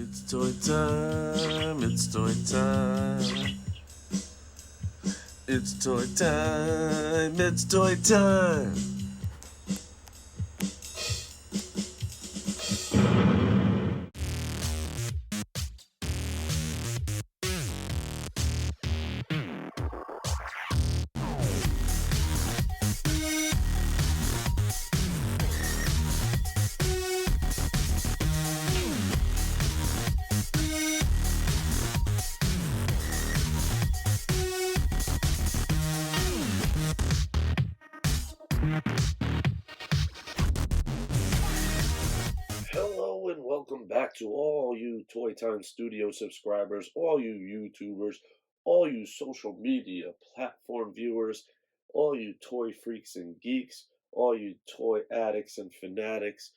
It's toy time, it's toy time. It's toy time, it's toy time. Hello and welcome back to all you Toy Time Studio subscribers, all you YouTubers, all you social media platform viewers, all you toy freaks and geeks, all you toy addicts and fanatics,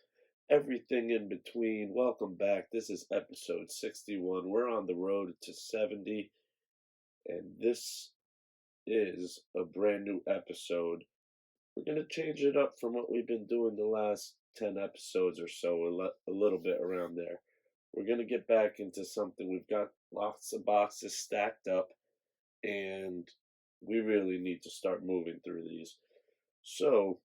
everything in between. Welcome back. This is episode 61. We're on the road to 70, and this is a brand new episode. We're going to change it up from what we've been doing the last 10 episodes or so, a little bit around there. We're going to get back into something. We've got lots of boxes stacked up, and we really need to start moving through these. So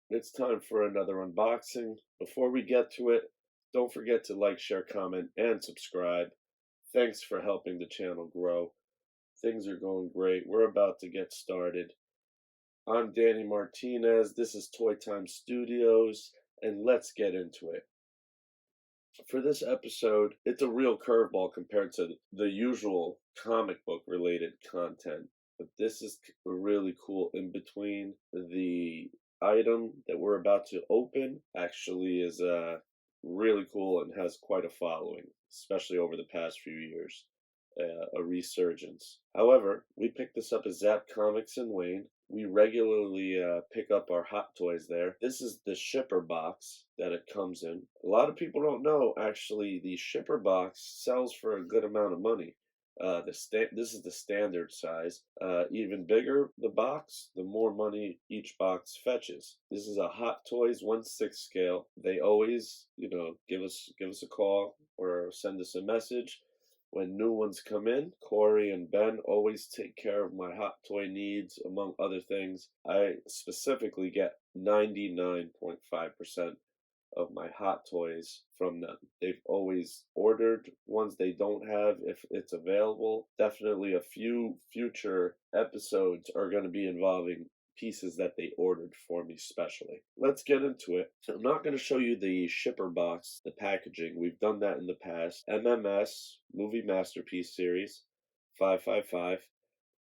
it's time for another unboxing. Before we get to it, don't forget to like, share, comment, and subscribe. Thanks for helping the channel grow. Things are going great. We're about to get started. I'm Danny Martinez. This is Toy Time Studios, and let's get into it. For this episode, it's a real curveball compared to the usual comic book related content, but this is a really cool in between. The item that we're about to open actually is really cool and has quite a following, especially over the past few years. A resurgence. However, we picked this up at Zapp Comics in Wayne. We regularly pick up our hot toys there. This is the shipper box that it comes in. A lot of people don't know, actually, the shipper box sells for a good amount of money. This is the standard size. Even bigger the box, the more money each box fetches. This is a Hot Toys 1/6 scale. They always, give us a call or send us a message when new ones come in. Corey and Ben always take care of my hot toy needs, among other things. I specifically get 99.5% of my hot toys from them. They've always ordered ones they don't have if it's available. Definitely a few future episodes are going to be involving pieces that they ordered for me specially. Let's get into it. I'm not going to show you the shipper box, the packaging. We've done that in the past. MMS, Movie Masterpiece Series, 555,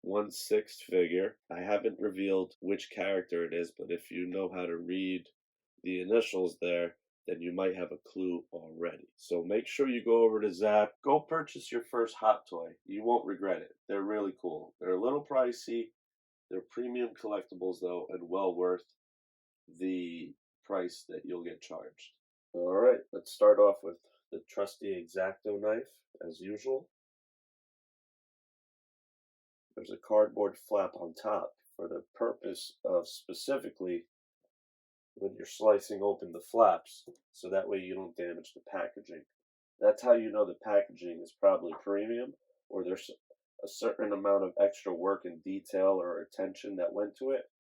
1/6 figure. I haven't revealed which character it is, but if you know how to read the initials there, then you might have a clue already. So make sure you go over to Zapp. Go purchase your first hot toy. You won't regret it. They're really cool. They're a little pricey. They're premium collectibles, though, and well worth the price that you'll get charged. All right, let's start off with the trusty X-Acto knife, as usual. There's a cardboard flap on top for the purpose of specifically when you're slicing open the flaps, so that way you don't damage the packaging. That's how you know the packaging is probably premium, or there's a certain amount of extra work and detail or attention that went to it,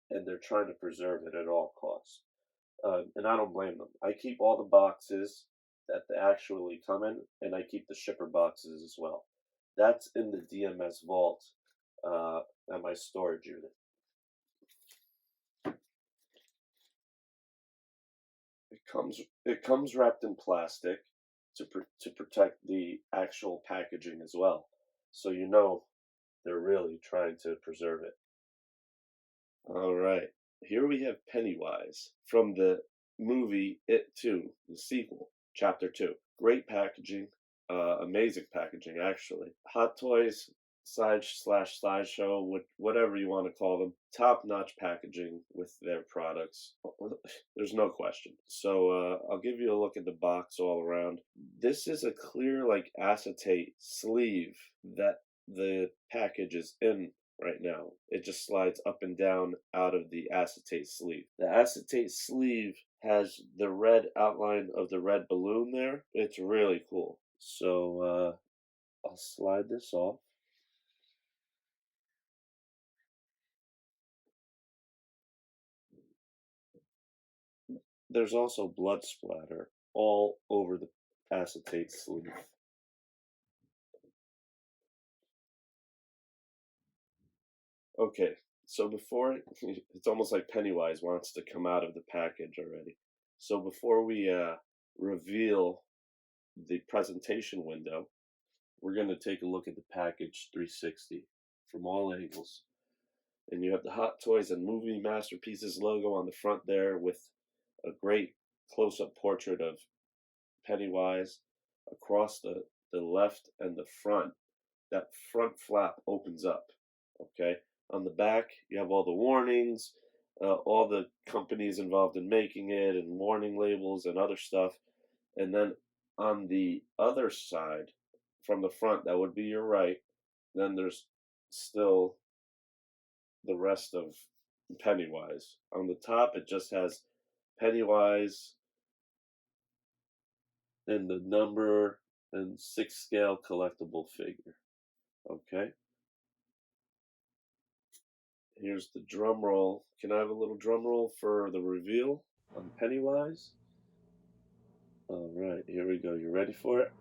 and they're trying to preserve it at all costs. And I don't blame them. I keep all the boxes that they actually come in, and I keep the shipper boxes as well. That's in the DMS vault at my storage unit. It comes wrapped in plastic to protect the actual packaging as well, so you know they're really trying to preserve it. All right, here we have Pennywise from the movie It 2, the sequel, Chapter 2. Great packaging, amazing packaging actually. Hot Toys slideshow, whatever you want to call them, top-notch packaging with their products. There's no question. So I'll give you a look at the box all around. This is a clear, like, acetate sleeve that the package is in right now. It just slides up and down out of the acetate sleeve. The acetate sleeve has the red outline of the red balloon there. It's really cool. So I'll slide this off. There's also blood splatter all over the acetate sleeve. Okay, so before it's almost like Pennywise wants to come out of the package already. So before we reveal the presentation window, we're going to take a look at the package 360 from all angles. And you have the Hot Toys and Movie Masterpieces logo on the front there with a great close-up portrait of Pennywise across the left and the front. That front flap opens up, okay? On the back, you have all the warnings, all the companies involved in making it, and warning labels and other stuff. And then on the other side, from the front, that would be your right, then there's still the rest of Pennywise. On the top, it just has Pennywise and the number and 6 scale collectible figure. Okay. Here's the drum roll. Can I have a little drum roll for the reveal on Pennywise? All right, here we go. You ready for it?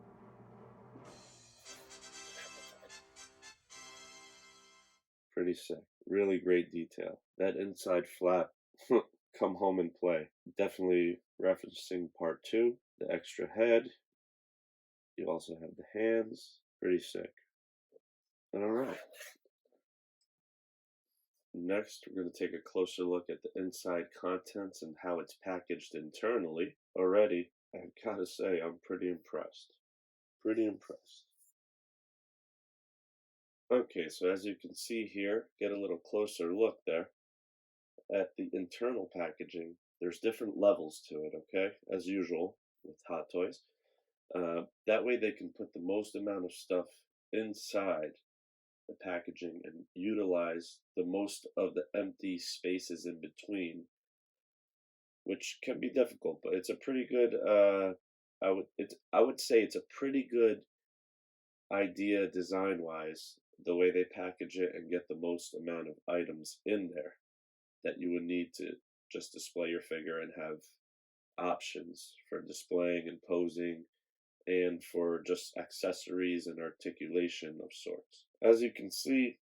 Pretty sick. Really great detail. That inside flap, come home and play. Definitely referencing part 2, the extra head. You also have the hands. Pretty sick. All right. Next, we're going to take a closer look at the inside contents and how it's packaged internally. Already, I've got to say, I'm pretty impressed. Pretty impressed. Okay, so as you can see here, get a little closer look there at the internal packaging. There's different levels to it, okay, as usual with Hot Toys. That way they can put the most amount of stuff inside the packaging and utilize the most of the empty spaces in between, which can be difficult, but it's a pretty good I would say it's a pretty good idea design wise, the way they package it and get the most amount of items in there that you would need to just display your figure and have options for displaying and posing and for just accessories and articulation of sorts. As you can see,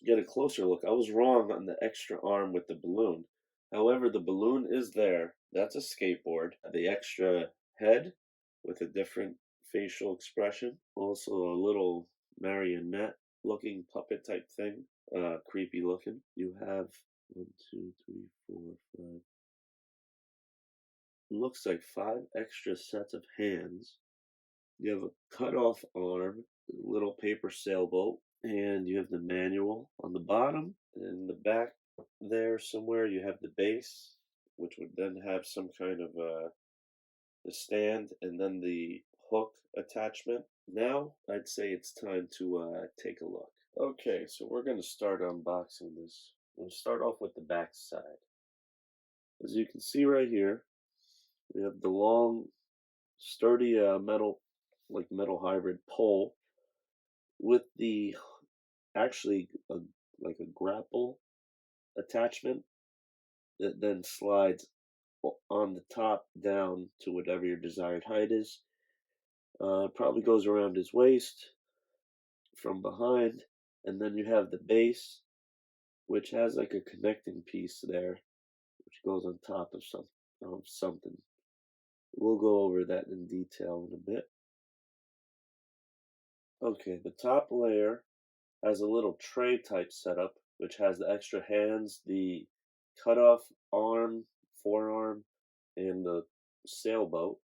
get a closer look. I was wrong on the extra arm with the balloon. However, the balloon is there. That's a skateboard. The extra head with a different facial expression. Also a little marionette looking puppet type thing. Creepy looking. You have 1, 2, 3, 4, 5. Looks like 5 extra sets of hands. You have a cut off arm, a little paper sailboat, and you have the manual on the bottom. In the back there somewhere you have the base, which would then have some kind of the stand and then the hook attachment. Now I'd say it's time to take a look. Okay, so we're going to start unboxing this. We'll start off with the back side. As you can see right here, we have the long, sturdy metal hybrid pole with the actually like a grapple attachment that then slides on the top down to whatever your desired height is. Probably goes around his waist from behind, and then you have the base, which has like a connecting piece there, which goes on top of something. We'll go over that in detail in a bit. Okay, the top layer has a little tray type setup, which has the extra hands, the cutoff arm, forearm, and the sailboat.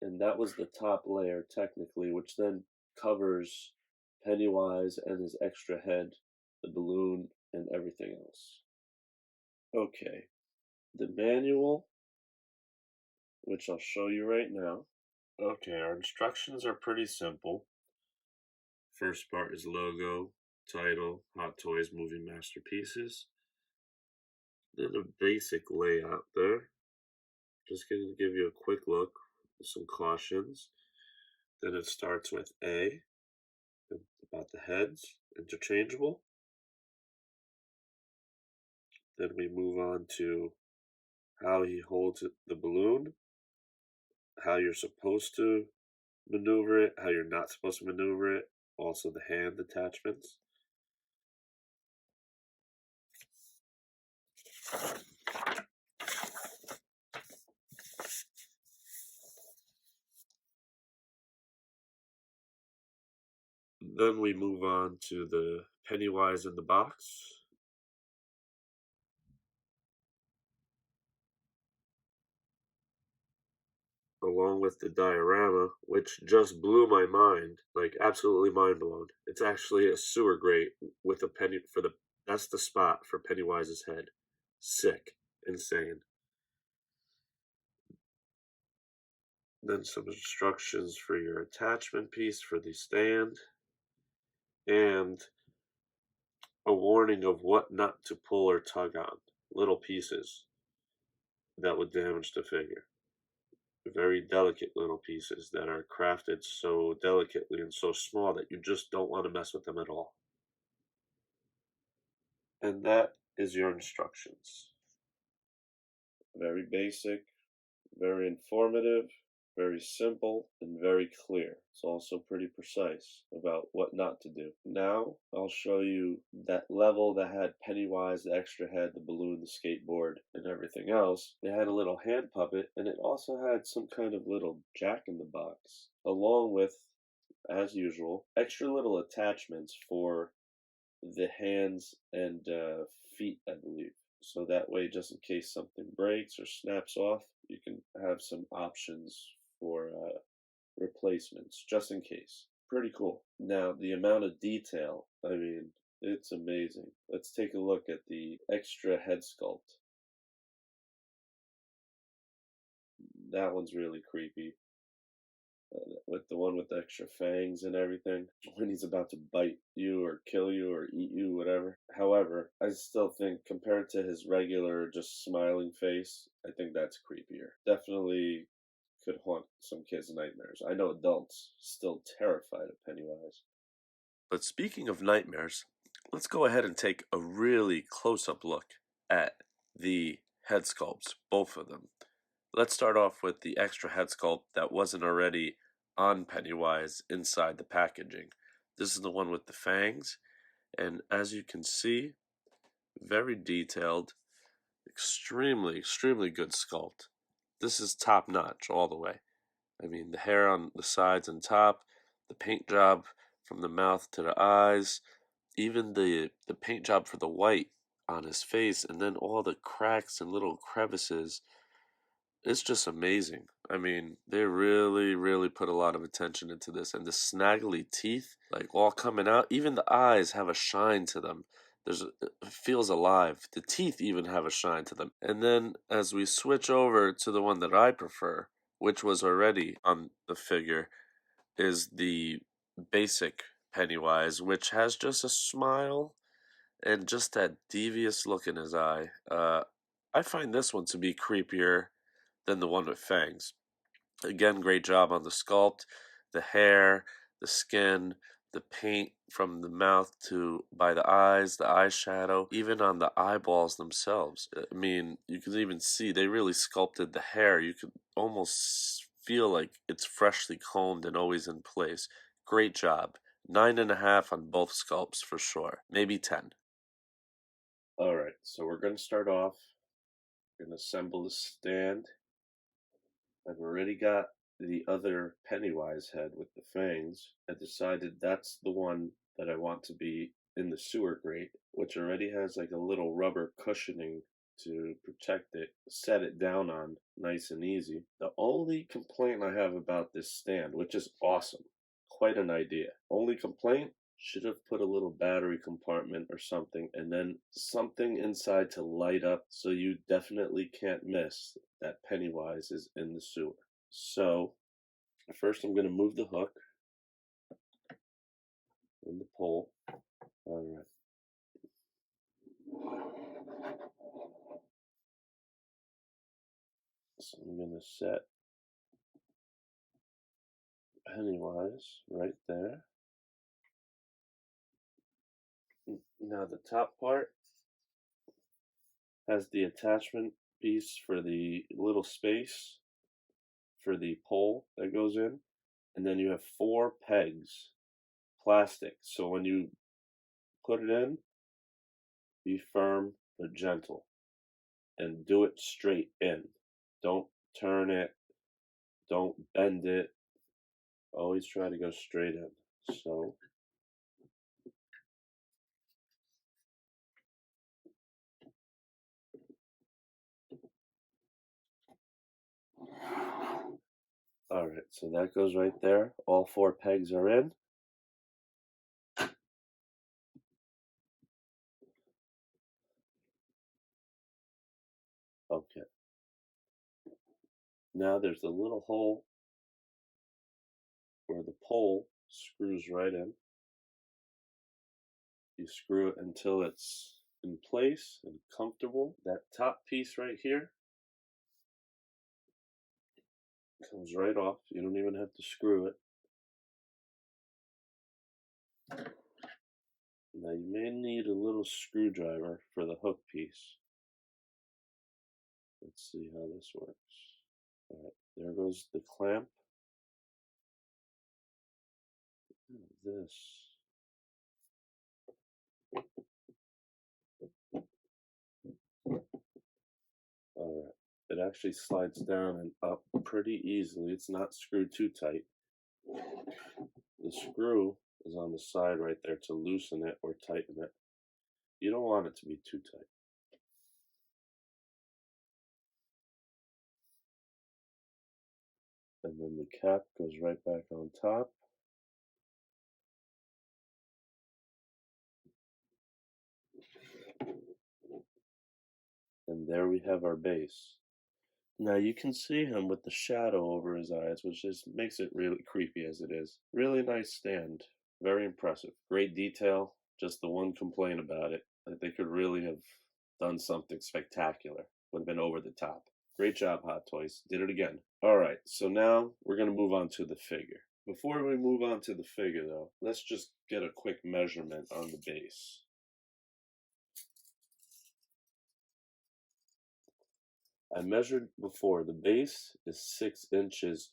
And that was the top layer technically, which then covers Pennywise and his extra head, the balloon, and everything else. Okay, the manual, which I'll show you right now. Okay, our instructions are pretty simple. First part is logo, title, Hot Toys Movie Masterpieces. Then a basic layout there. Just going to give you a quick look with some cautions. Then it starts with A, about the heads, interchangeable. Then we move on to how he holds the balloon, how you're supposed to maneuver it, how you're not supposed to maneuver it, also the hand attachments. Then we move on to the Pennywise in the box. Along with the diorama, which just blew my mind, like absolutely mind blown. It's actually a sewer grate with a penny for the that's the spot for Pennywise's head. Sick, insane. Then some instructions for your attachment piece for the stand, and a warning of what not to pull or tug on, little pieces that would damage the figure. Very delicate little pieces that are crafted so delicately and so small that you just don't want to mess with them at all. And that is your instructions. Very basic, very informative, very simple, and very clear. It's also pretty precise about what not to do. Now, I'll show you that level that had Pennywise, the extra head, the balloon, the skateboard, and everything else. It had a little hand puppet, and it also had some kind of little jack-in-the-box, along with, as usual, extra little attachments for the hands and feet, I believe. So that way, just in case something breaks or snaps off, you can have some options for replacements, just in case. Pretty cool. Now, the amount of detail, I mean, it's amazing. Let's take a look at the extra head sculpt. That one's really creepy. With the one with the extra fangs and everything, when he's about to bite you or kill you or eat you, whatever. However, I still think compared to his regular just smiling face, I think that's creepier. Definitely could haunt some kids' nightmares. I know adults still terrified of Pennywise. But speaking of nightmares, let's go ahead and take a really close-up look at the head sculpts, both of them. Let's start off with the extra head sculpt that wasn't already on Pennywise inside the packaging. This is the one with the fangs, and as you can see, very detailed, extremely good sculpt. This is top notch all the way. I mean, the hair on the sides and top, the paint job from the mouth to the eyes, even the paint job for the white on his face, and then all the cracks and little crevices. It's just amazing. I mean, they really put a lot of attention into this, and the snaggly teeth, like all coming out. Even the eyes have a shine to them. It feels alive. The teeth even have a shine to them. And then as we switch over to the one that I prefer, which was already on the figure, is the basic Pennywise, which has just a smile and just that devious look in his eye. I find this one to be creepier than the one with fangs. Again, great job on the sculpt, the hair, the skin, the paint from the mouth to by the eyes, the eyeshadow, even on the eyeballs themselves. I mean, you can even see they really sculpted the hair. You could almost feel like it's freshly combed and always in place. Great job. 9.5 on both sculpts for sure. Maybe 10. Alright, so we're going to start off. We're going to assemble the stand. I've already got the other Pennywise head with the fangs. I decided that's the one that I want to be in the sewer grate, which already has like a little rubber cushioning to protect it, set it down on nice and easy. The only complaint I have about this stand, which is awesome, quite an idea. Only complaint, should have put a little battery compartment or something, and then something inside to light up so you definitely can't miss that Pennywise is in the sewer. So, first I'm going to move the hook and the pole. All right. So I'm gonna set Pennywise right there. Now the top part has the attachment piece for the little space for the pole that goes in, and then you have 4 pegs, plastic. So when you put it in, be firm but gentle, and do it straight in. Don't turn it, don't bend it. Always try to go straight in. So, all right, so that goes right there. All 4 pegs are in. Okay. Now there's a little hole where the pole screws right in. You screw it until it's in place and comfortable. That top piece right here comes right off. You don't even have to screw it. Now you may need a little screwdriver for the hook piece. Let's see how this works. All right, there goes the clamp. This. All right. It actually slides down and up pretty easily. It's not screwed too tight. The screw is on the side right there to loosen it or tighten it. You don't want it to be too tight. And then the cap goes right back on top. And there we have our base. Now you can see him with the shadow over his eyes, which just makes it really creepy as it is. Really nice stand. Very impressive. Great detail. Just the one complaint about it, that they could really have done something spectacular. Would have been over the top. Great job, Hot Toys. Did it again. Alright, so now we're going to move on to the figure. Before we move on to the figure, though, let's just get a quick measurement on the base. I measured before. The base is 6 inches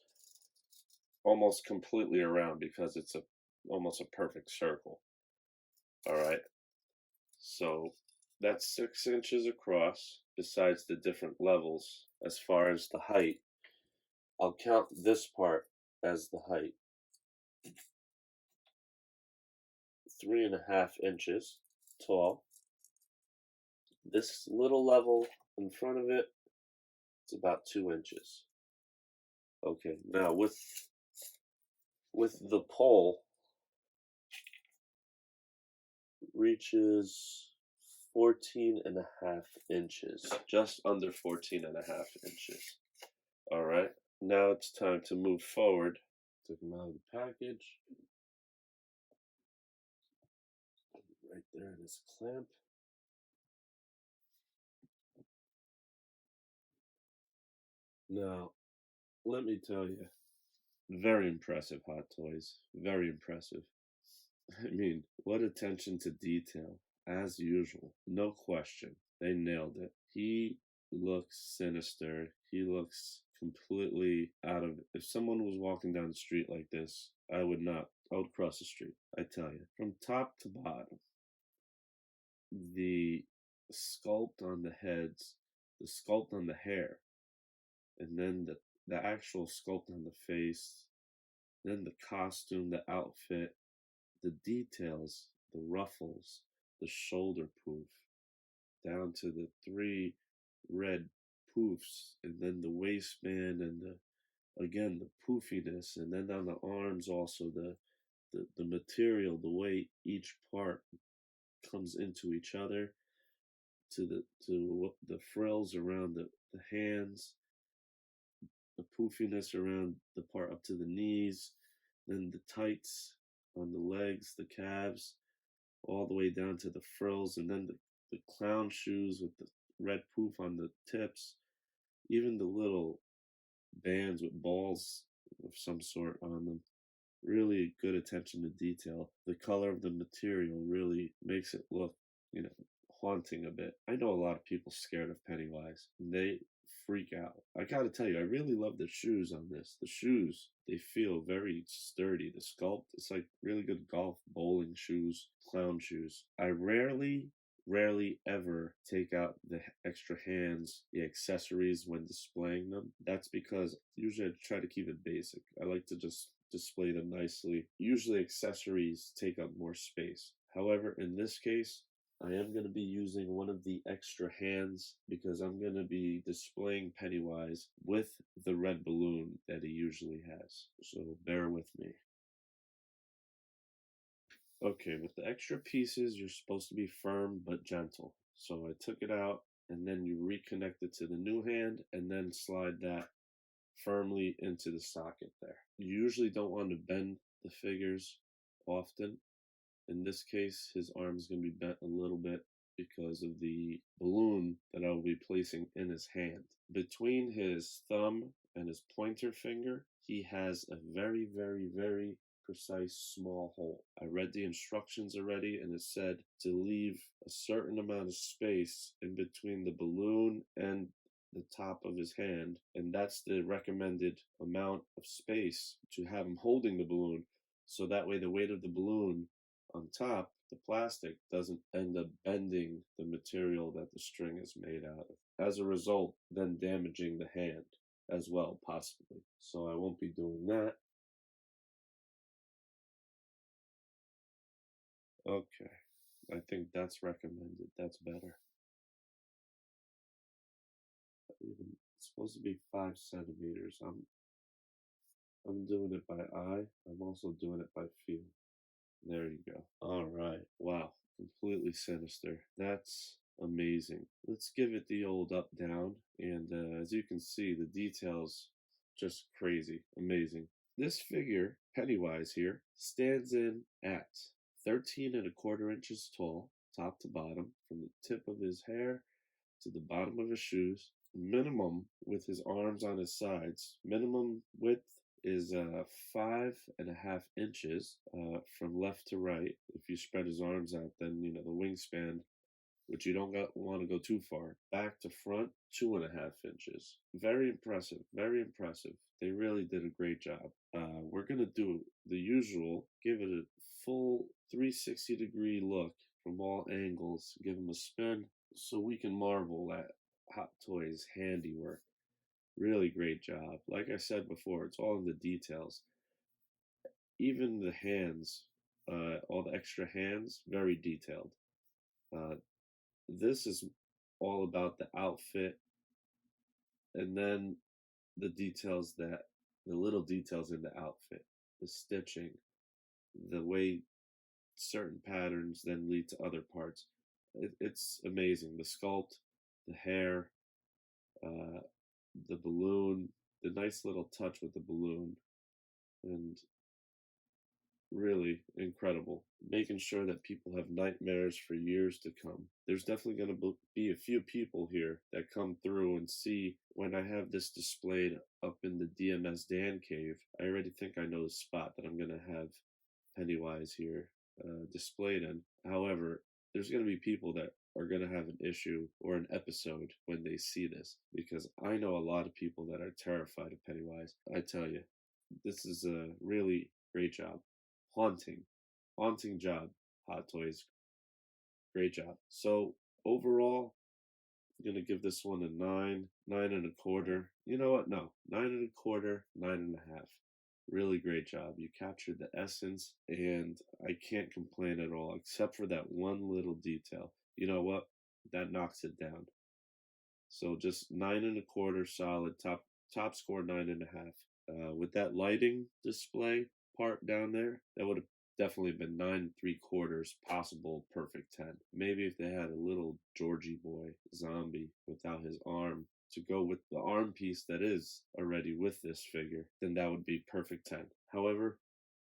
almost completely around because it's almost a perfect circle. All right. So that's 6 inches across besides the different levels. As far as the height, I'll count this part as the height. 3.5 inches tall. This little level in front of it, it's about 2 inches. Okay, now with the pole, reaches 14.5 inches, just under 14.5 inches. All right, now it's time to move forward. Took him out of the package. Right there in his clamp. Now, let me tell you, very impressive, Hot Toys. Very impressive. I mean, what attention to detail, as usual. No question. They nailed it. He looks sinister. He looks completely out of it. If someone was walking down the street like this, I would not. I would cross the street. I tell you. From top to bottom, the sculpt on the heads, the sculpt on the hair, and then the actual sculpt on the face, then the costume, the outfit, the details, the ruffles, the shoulder poof, down to the 3 red poofs, and then the waistband, and again the poofiness, and then on the arms also the material, the way each part comes into each other, to the frills around the hands, the poofiness around the part up to the knees, then the tights on the legs, the calves, all the way down to the frills, and then the clown shoes with the red poof on the tips, even the little bands with balls of some sort on them. Really good attention to detail. The color of the material really makes it look, you know, haunting a bit. I know a lot of people scared of Pennywise, and they freak out. I gotta tell you, I really love the shoes on this. The shoes, they feel very sturdy. The sculpt, it's like really good golf bowling shoes, clown shoes. I rarely ever take out the extra hands, the accessories when displaying them. That's because usually I try to keep it basic. I like to just display them nicely. Usually accessories take up more space. However, in this case, I am going to be using one of the extra hands because I'm going to be displaying Pennywise with the red balloon that he usually has. So bear with me. Okay, with the extra pieces, you're supposed to be firm but gentle. So I took it out and then you reconnect it to the new hand and then slide that firmly into the socket there. You usually don't want to bend the figures often. In this case, his arm is going to be bent a little bit because of the balloon that I will be placing in his hand. Between his thumb and his pointer finger, he has a very precise small hole. I read the instructions already and it said to leave a certain amount of space in between the balloon and the top of his hand, and that's the recommended amount of space to have him holding the balloon, so that way the weight of the balloon on top, the plastic, doesn't end up bending the material that the string is made out of. As a result, then damaging the hand as well, possibly. So I won't be doing that. Okay, I think that's recommended. That's better. Even it's supposed to be 5 centimeters. I'm doing it by eye. I'm also doing it by feel. There you go. All right. Wow. Completely sinister. That's amazing. Let's give it the old up down. And as you can see, the details just crazy. Amazing. This figure, Pennywise here, stands in at 13 and a quarter inches tall, top to bottom, from the tip of his hair to the bottom of his shoes. Minimum with his arms on his sides. Minimum width is 5.5 inches from left to right. If you spread his arms out, then you know the wingspan, which you don't want to go too far. Back to front, 2.5 inches. Very impressive. Very impressive. They really did a great job. We're gonna do the usual. Give it a full 360-degree look from all angles. Give him a spin so we can marvel at Hot Toys' handiwork. Really great job. Like I said before, it's all in the details. Even the hands, all the extra hands, very detailed. Uh, this is all about the outfit and then the little details in the outfit, the stitching, the way certain patterns then lead to other parts. It's amazing. The sculpt, the hair, uh, the balloon, the nice little touch with the balloon, and really incredible. Making sure that people have nightmares for years to come. There's definitely going to be a few people here that come through and see when I have this displayed up in the DMS Dan cave. I already think I know the spot that I'm going to have Pennywise here displayed in. However, there's going to be people that are going to have an issue or an episode when they see this because I know a lot of people that are terrified of Pennywise. I tell you, this is a really great job. Haunting, haunting job, Hot Toys. Great job. So overall, I'm gonna give this one a 9.25. You know what? No, 9.25, 9.5. Really great job. You captured the essence, and I can't complain at all, except for that one little detail. You know what? That knocks it down. So just 9.25 solid. Top score 9.5. With that lighting display part down there, that would have definitely been 9.75, possible perfect 10. Maybe if they had a little Georgie boy zombie without his arm to go with the arm piece that is already with this figure, then that would be perfect 10. However,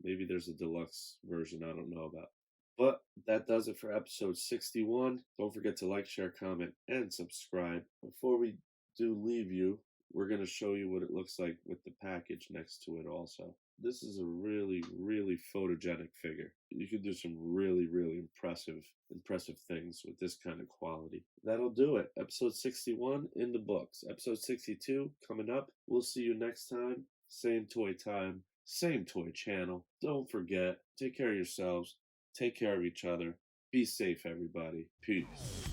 maybe there's a deluxe version I don't know about. But that does it for episode 61. Don't forget to like, share, comment, and subscribe. Before we do leave you, we're going to show you what it looks like with the package next to it also. This is a really, really photogenic figure. You can do some really, really impressive things with this kind of quality. That'll do it. Episode 61 in the books. Episode 62 coming up. We'll see you next time. Same toy time, same toy channel. Don't forget, take care of yourselves. Take care of each other. Be safe, everybody. Peace.